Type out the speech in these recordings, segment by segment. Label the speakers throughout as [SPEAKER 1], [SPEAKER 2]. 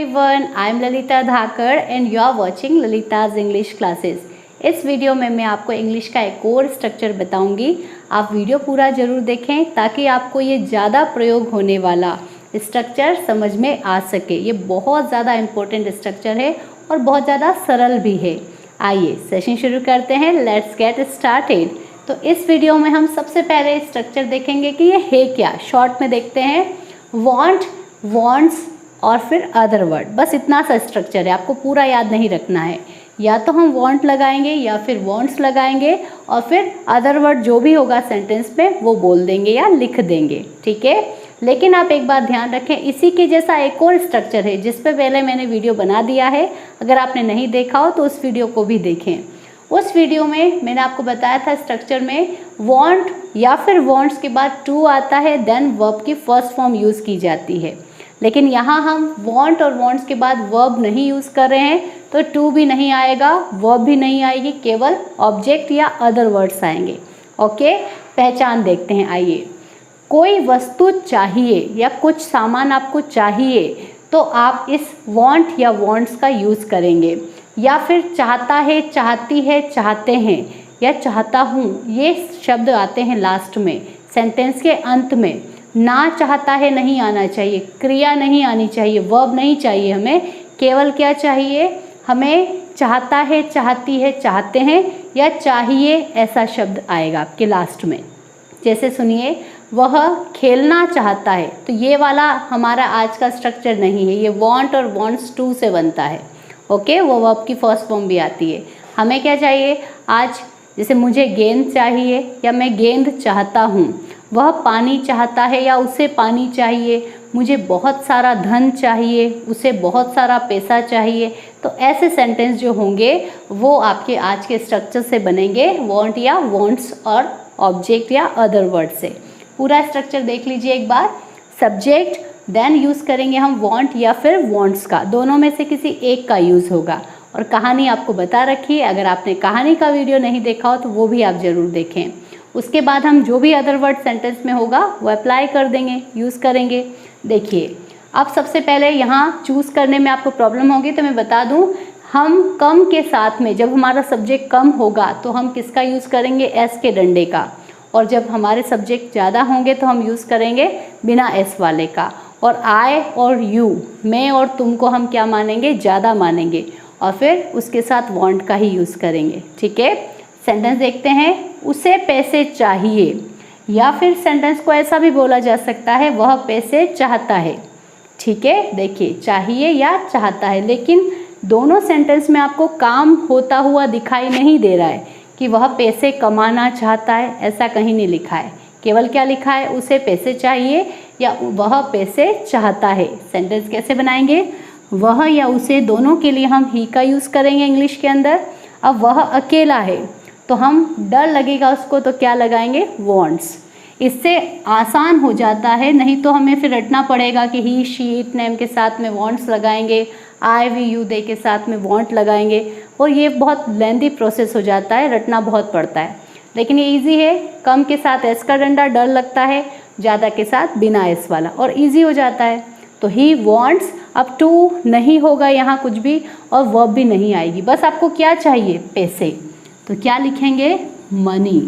[SPEAKER 1] everyone, I am Lalita Dhakar and you are watching Lalita's English classes. इस video में मैं आपको English का एक और स्ट्रक्चर बताऊंगी। आप वीडियो पूरा ज़रूर देखें ताकि आपको ये ज़्यादा प्रयोग होने वाला स्ट्रक्चर समझ में आ सके। ये बहुत ज़्यादा इम्पोर्टेंट स्ट्रक्चर है और बहुत ज़्यादा सरल भी है। आइए सेशन शुरू करते हैं। Let's get started. तो इस वीडियो में हम सबसे पहले स्ट्रक्चर देखेंगे कि ये है क्या। शॉर्ट में देखते हैं, वांट, वांट्स और फिर अदर वर्ड। बस इतना सा स्ट्रक्चर है, आपको पूरा याद नहीं रखना है। या तो हम वांट लगाएंगे या फिर वांट्स लगाएंगे और फिर अदर वर्ड जो भी होगा सेंटेंस में वो बोल देंगे या लिख देंगे, ठीक है। लेकिन आप एक बात ध्यान रखें, इसी के जैसा एक और स्ट्रक्चर है जिस पे पहले मैंने वीडियो बना दिया है। अगर आपने नहीं देखा हो तो उस वीडियो को भी देखें। उस वीडियो में मैंने आपको बताया था स्ट्रक्चर में वांट या फिर वांट्स के बाद टू आता है, देन वर्ब की फर्स्ट फॉर्म यूज़ की जाती है। लेकिन यहाँ हम वांट और वांट्स के बाद वर्ब नहीं यूज़ कर रहे हैं, तो टू भी नहीं आएगा, वर्ब भी नहीं आएगी, केवल ऑब्जेक्ट या अदर वर्ड्स आएंगे। ओके, पहचान देखते हैं। आइए, कोई वस्तु चाहिए या कुछ सामान आपको चाहिए तो आप इस वांट या वांट्स का यूज़ करेंगे। या फिर चाहता है, चाहती है, चाहते हैं या चाहता हूँ, ये शब्द आते हैं लास्ट में, सेंटेंस के अंत में। ना चाहता है नहीं आना चाहिए, क्रिया नहीं आनी चाहिए, वर्ब नहीं चाहिए हमें। केवल क्या चाहिए हमें? चाहता है, चाहती है, चाहते हैं या चाहिए, ऐसा शब्द आएगा आपके लास्ट में। जैसे सुनिए, वह खेलना चाहता है, तो ये वाला हमारा आज का स्ट्रक्चर नहीं है। ये वांट और वांट्स टू से बनता है। ओके, वो वर्ब की फर्स्ट फॉर्म भी आती है। हमें क्या चाहिए आज? जैसे मुझे गेंद चाहिए या मैं गेंद चाहता हूँ। वह पानी चाहता है या उसे पानी चाहिए। मुझे बहुत सारा धन चाहिए, उसे बहुत सारा पैसा चाहिए। तो ऐसे सेंटेंस जो होंगे वो आपके आज के स्ट्रक्चर से बनेंगे, वांट या वांट्स और ऑब्जेक्ट या अदर वर्ड से। पूरा स्ट्रक्चर देख लीजिए एक बार। सब्जेक्ट, देन यूज़ करेंगे हम वांट या फिर वांट्स का, दोनों में से किसी एक का यूज़ होगा। और कहानी आपको बता रखी है, अगर आपने कहानी का वीडियो नहीं देखा हो तो वो भी आप ज़रूर देखें। उसके बाद हम जो भी अदर वर्ड सेंटेंस में होगा वो अप्लाई कर देंगे, यूज़ करेंगे। देखिए, अब सबसे पहले यहाँ चूज़ करने में आपको प्रॉब्लम होगी तो मैं बता दूँ, हम कम के साथ में जब हमारा सब्जेक्ट कम होगा तो हम किसका यूज़ करेंगे? एस के डंडे का। और जब हमारे सब्जेक्ट ज़्यादा होंगे तो हम यूज़ करेंगे बिना एस वाले का। और आई और यू, मैं और तुम को हम क्या मानेंगे? ज़्यादा मानेंगे। और फिर उसके साथ वांट का ही यूज़ करेंगे, ठीक है। सेंटेंस देखते हैं, उसे पैसे चाहिए। या फिर सेंटेंस को ऐसा भी बोला जा सकता है, वह पैसे चाहता है, ठीक है। देखिए, चाहिए या चाहता है, लेकिन दोनों सेंटेंस में आपको काम होता हुआ दिखाई नहीं दे रहा है कि वह पैसे कमाना चाहता है, ऐसा कहीं नहीं लिखा है। केवल क्या लिखा है? उसे पैसे चाहिए या वह पैसे चाहता है। सेंटेंस कैसे बनाएंगे? वह या उसे दोनों के लिए हम ही का यूज़ करेंगे इंग्लिश के अंदर। अब वह अकेला है तो हम डर लगेगा उसको तो क्या लगाएंगे? वांट्स। इससे आसान हो जाता है, नहीं तो हमें फिर रटना पड़ेगा कि ही, शी, इट, नेम के साथ में वांट्स लगाएंगे, आई, वी, यू, दे के साथ में वांट लगाएंगे और ये बहुत लेंदी प्रोसेस हो जाता है, रटना बहुत पड़ता है। लेकिन ये इजी है, कम के साथ एस का डंडा डर लगता है, ज़्यादा के साथ बिना एस वाला, और इजी हो जाता है। तो ही वांट्स, अब टू नहीं होगा यहाँ कुछ भी और वर्ब भी नहीं आएगी। बस आपको क्या चाहिए? पैसे। तो क्या लिखेंगे? मनी।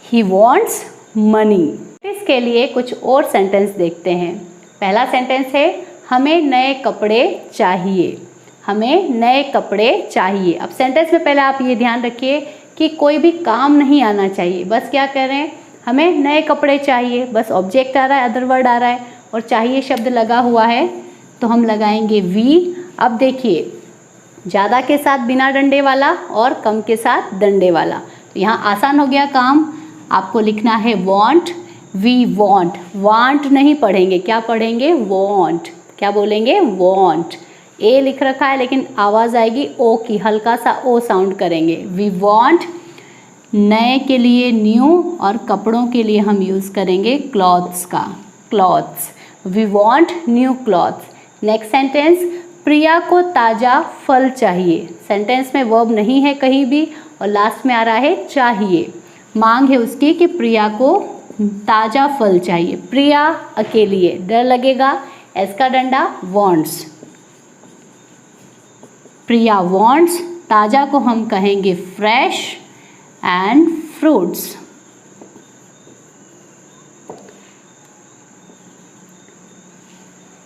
[SPEAKER 1] He wants money. इसके लिए कुछ और सेंटेंस देखते हैं। पहला सेंटेंस है, हमें नए कपड़े चाहिए। हमें नए कपड़े चाहिए। अब सेंटेंस में पहले आप ये ध्यान रखिए कि कोई भी काम नहीं आना चाहिए। बस क्या कह रहे हैं? हमें नए कपड़े चाहिए। बस ऑब्जेक्ट आ रहा है, अदर वर्ड आ रहा है और चाहिए शब्द लगा हुआ है तो हम लगाएंगे वी। अब देखिए, ज़्यादा के साथ बिना डंडे वाला और कम के साथ डंडे वाला, तो यहाँ आसान हो गया काम। आपको लिखना है वांट, वी वांट। वांट नहीं पढ़ेंगे, क्या पढ़ेंगे? वांट। क्या बोलेंगे? वांट। ए लिख रखा है लेकिन आवाज़ आएगी ओ की, हल्का सा ओ साउंड करेंगे। We want. नए के लिए न्यू और कपड़ों के लिए हम यूज़ करेंगे क्लॉथ्स का, clothes. We want new clothes. Next sentence, Priya को ताज़ा फल चाहिए। सेंटेंस में वर्ब नहीं है कहीं भी और लास्ट में आ रहा है चाहिए। मांग है उसकी कि प्रिया को ताज़ा फल चाहिए। प्रिया अकेली है, डर लगेगा, एस का डंडा वॉन्ट्स। प्रिया वॉन्ट्स, ताज़ा को हम कहेंगे fresh and fruits.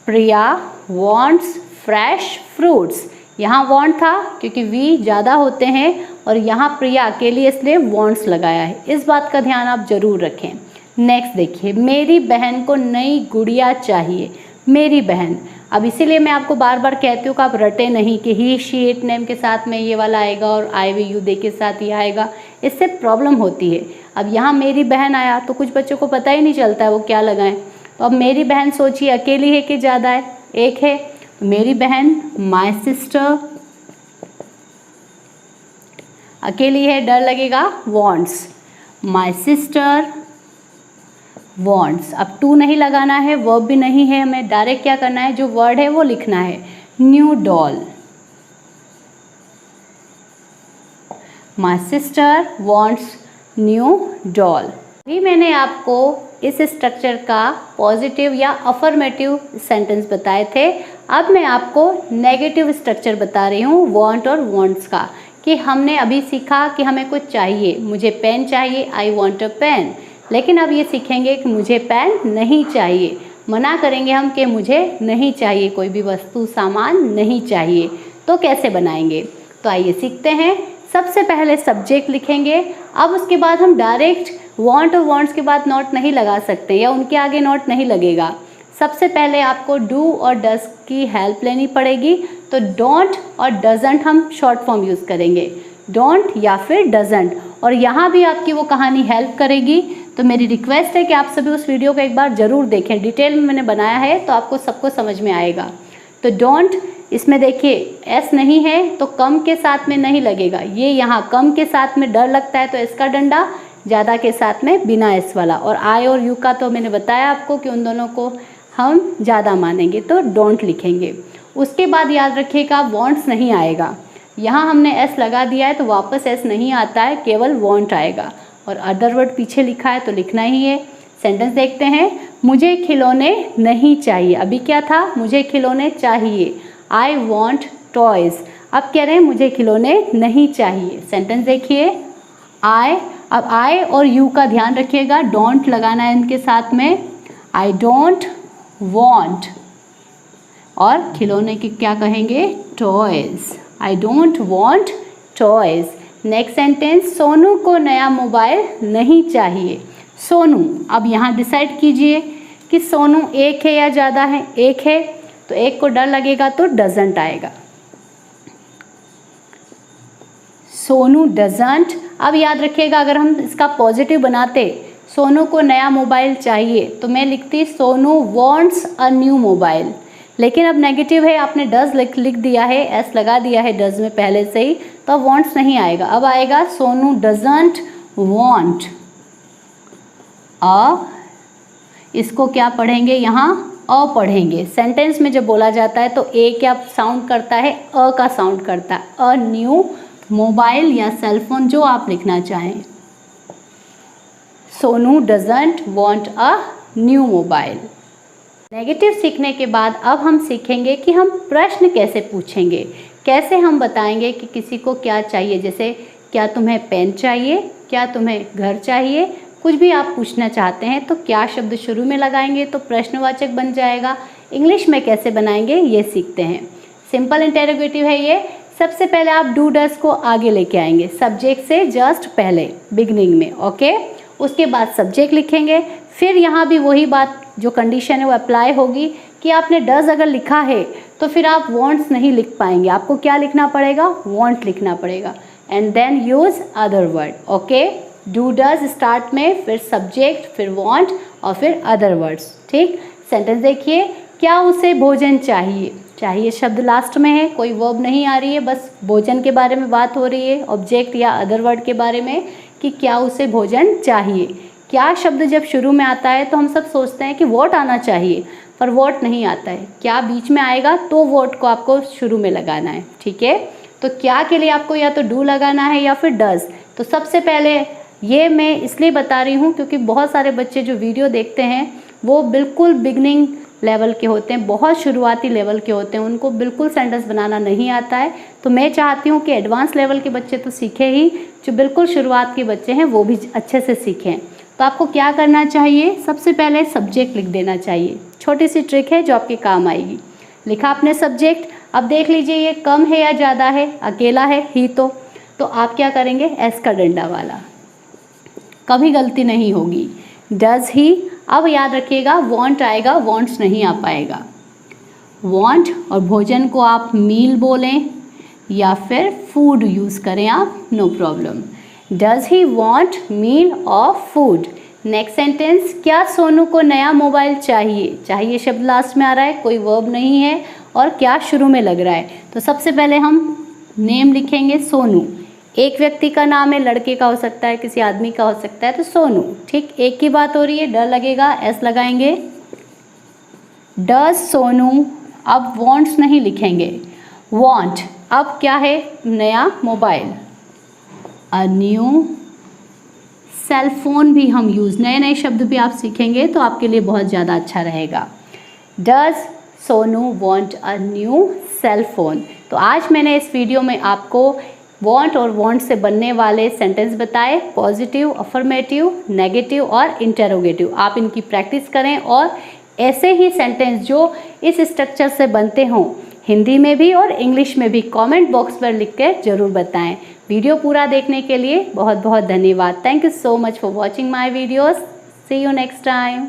[SPEAKER 1] Priya wants fresh fruits. यहाँ वॉन्ट था क्योंकि वी ज़्यादा होते हैं और यहाँ प्रिया अकेली इसलिए वॉन्ट्स लगाया है। इस बात का ध्यान आप ज़रूर रखें। नेक्स्ट देखिए, मेरी बहन को नई गुड़िया चाहिए। मेरी बहन, अब इसीलिए मैं आपको बार बार कहती हूँ कि आप रटे नहीं कि ही शी इट नेम के साथ में ये वाला आएगा और आई वी यू दे के साथ ये आएगा, इससे प्रॉब्लम होती है। अब यहाँ मेरी बहन आया तो कुछ बच्चों को पता ही नहीं चलता है वो क्या लगाएं। तो अब मेरी बहन सोचिए अकेली है कि ज़्यादा है, एक है। तो मेरी बहन माई सिस्टर, अकेली है डर लगेगा वॉन्ट्स। My sister wants. अब टू नहीं लगाना है, वर्ब भी नहीं है, हमें डायरेक्ट क्या करना है, जो वर्ड है वो लिखना है, new doll. My sister wants new doll. अभी मैंने आपको इस स्ट्रक्चर का पॉजिटिव या अफर्मेटिव सेंटेंस बताए थे। अब मैं आपको नेगेटिव स्ट्रक्चर बता रही हूँ वॉन्ट और वॉन्ट्स का, कि हमने अभी सीखा कि हमें कुछ चाहिए, मुझे पेन चाहिए, आई वॉन्ट अ पेन। लेकिन अब ये सीखेंगे कि मुझे पेन नहीं चाहिए, मना करेंगे हम कि मुझे नहीं चाहिए, कोई भी वस्तु सामान नहीं चाहिए। तो कैसे बनाएंगे, तो आइए सीखते हैं। सबसे पहले सब्जेक्ट लिखेंगे। अब उसके बाद हम डायरेक्ट वॉन्ट और वॉन्ट्स के बाद नॉट नहीं लगा सकते या उनके आगे नॉट नहीं लगेगा। सबसे पहले आपको डू और डज की हेल्प लेनी पड़ेगी। तो डोंट और डजंट हम शॉर्ट फॉर्म यूज़ करेंगे, डोंट या फिर डजंट। और यहाँ भी आपकी वो कहानी हेल्प करेगी। तो मेरी रिक्वेस्ट है कि आप सभी उस वीडियो को एक बार ज़रूर देखें, डिटेल में मैंने बनाया है तो आपको सबको समझ में आएगा। तो डोंट, इसमें देखिए एस नहीं है तो कम के साथ में नहीं लगेगा, ये यहाँ कम के साथ में डर लगता है तो एस का डंडा, ज़्यादा के साथ में बिना एस वाला। और आई और यू का तो मैंने बताया आपको कि उन दोनों को हम ज़्यादा मानेंगे तो डोंट लिखेंगे। उसके बाद याद रखिएगा वॉन्ट्स नहीं आएगा, यहाँ हमने एस लगा दिया है तो वापस एस नहीं आता है, केवल वॉन्ट आएगा। और अदर वर्ड पीछे लिखा है तो लिखना ही है। सेंटेंस देखते हैं, मुझे खिलौने नहीं चाहिए। अभी क्या था, मुझे खिलौने चाहिए, आई वॉन्ट टॉयज़। अब कह रहे हैं मुझे खिलौने नहीं चाहिए। सेंटेंस देखिए, आई, अब आई और यू का ध्यान रखिएगा, डोंट लगाना है इनके साथ में। आई डोंट वॉन्ट, और खिलौने की क्या कहेंगे, toys. I don't want toys. Next sentence, Sonu को नया मोबाइल नहीं चाहिए। सोनू, अब यहाँ डिसाइड कीजिए कि सोनू एक है या ज़्यादा है। एक है तो एक को डर लगेगा तो डजंट आएगा, सोनू डजंट। अब याद रखिएगा अगर हम इसका पॉजिटिव बनाते, सोनू को नया मोबाइल चाहिए, तो मैं लिखती Sonu wants a new mobile. लेकिन अब नेगेटिव है, आपने डज लिख दिया है, एस लगा दिया है डज में पहले से ही, तो वॉन्ट्स नहीं आएगा। अब आएगा सोनू डजंट वॉन्ट अ, इसको क्या पढ़ेंगे, यहाँ अ पढ़ेंगे। सेंटेंस में जब बोला जाता है तो ए क्या साउंड करता है, अ का साउंड करता है। अ न्यू मोबाइल या सेलफोन, जो आप लिखना चाहें। Sonu doesn't want a new mobile. Negative सीखने के बाद अब हम सीखेंगे कि हम प्रश्न कैसे पूछेंगे, कैसे हम बताएंगे कि किसी को क्या चाहिए। जैसे क्या तुम्हें पेन चाहिए, क्या तुम्हें घर चाहिए, कुछ भी आप पूछना चाहते हैं तो क्या शब्द शुरू में लगाएंगे तो प्रश्नवाचक बन जाएगा। इंग्लिश में कैसे बनाएंगे ये सीखते हैं। सिंपल इंटेरोगेटिव है ये। सबसे पहले आप डू डज को आगे लेके आएंगे, सब्जेक्ट से जस्ट पहले बिगनिंग में, ओके। उसके बाद सब्जेक्ट लिखेंगे। फिर यहाँ भी वही बात, जो कंडीशन है वो अप्लाई होगी कि आपने डज अगर लिखा है तो फिर आप वॉन्ट्स नहीं लिख पाएंगे, आपको क्या लिखना पड़ेगा, वॉन्ट लिखना पड़ेगा। And then use other word, okay. Do does start में, फिर सब्जेक्ट, फिर वॉन्ट और फिर अदर वर्ड्स, ठीक। सेंटेंस देखिए, क्या उसे भोजन चाहिए, चाहिए शब्द लास्ट में है, कोई वर्ब नहीं आ रही है, बस भोजन के बारे में बात हो रही है, ऑब्जेक्ट या अदर वर्ड के बारे में कि क्या उसे भोजन चाहिए। क्या शब्द जब शुरू में आता है तो हम सब सोचते हैं कि वॉट आना चाहिए, पर वॉट नहीं आता है। क्या बीच में आएगा तो वॉट को आपको शुरू में लगाना है, ठीक है। तो क्या के लिए आपको या तो डू लगाना है या फिर डज। तो सबसे पहले ये मैं इसलिए बता रही हूँ क्योंकि बहुत सारे बच्चे जो वीडियो देखते हैं वो बिल्कुल बिगनिंग लेवल के होते हैं, बहुत शुरुआती लेवल के होते हैं, उनको बिल्कुल सेंटेंस बनाना नहीं आता है। तो मैं चाहती हूँ कि एडवांस लेवल के बच्चे तो सीखें ही, जो बिल्कुल शुरुआत के बच्चे हैं वो भी अच्छे से सीखें। तो आपको क्या करना चाहिए, सबसे पहले सब्जेक्ट लिख देना चाहिए। छोटी सी ट्रिक है जो आपके काम आएगी। लिखा आपने सब्जेक्ट, अब देख लीजिए ये कम है या ज़्यादा है, अकेला है ही तो आप क्या करेंगे, एस का डंडा वाला, कभी गलती नहीं होगी। डज ही, अब याद रखिएगा वॉन्ट आएगा, वॉन्ट्स नहीं आ पाएगा। वॉन्ट और भोजन को आप मील बोलें या फिर फूड यूज़ करें आप, no problem. Does he want meal और फूड। नेक्स्ट सेंटेंस, क्या सोनू को नया मोबाइल चाहिए। चाहिए शब्द लास्ट में आ रहा है, कोई वर्ब नहीं है, और क्या शुरू में लग रहा है। तो सबसे पहले हम नेम लिखेंगे सोनू, एक व्यक्ति का नाम है, लड़के का हो सकता है, किसी आदमी का हो सकता है, तो सोनू। ठीक, एक की बात हो रही है, डर लगेगा, एस लगाएंगे। डज सोनू, अब वॉन्ट्स नहीं लिखेंगे, वॉन्ट, अब क्या है, नया mobile. A new cell phone भी हम यूज़, नए नए शब्द भी आप सीखेंगे तो आपके लिए बहुत ज़्यादा अच्छा रहेगा। Does Sonu want a new cell phone. तो आज मैंने इस वीडियो में आपको वॉन्ट और वॉन्ट से बनने वाले सेंटेंस बताए, पॉजिटिव, अफर्मेटिव, नेगेटिव और इंटेरोगेटिव। आप इनकी प्रैक्टिस करें और ऐसे ही सेंटेंस जो इस स्ट्रक्चर से बनते हों, हिंदी में भी और इंग्लिश में भी, कमेंट बॉक्स पर लिख कर ज़रूर बताएं। वीडियो पूरा देखने के लिए बहुत बहुत धन्यवाद। Thank you so much for watching my videos. See you next time.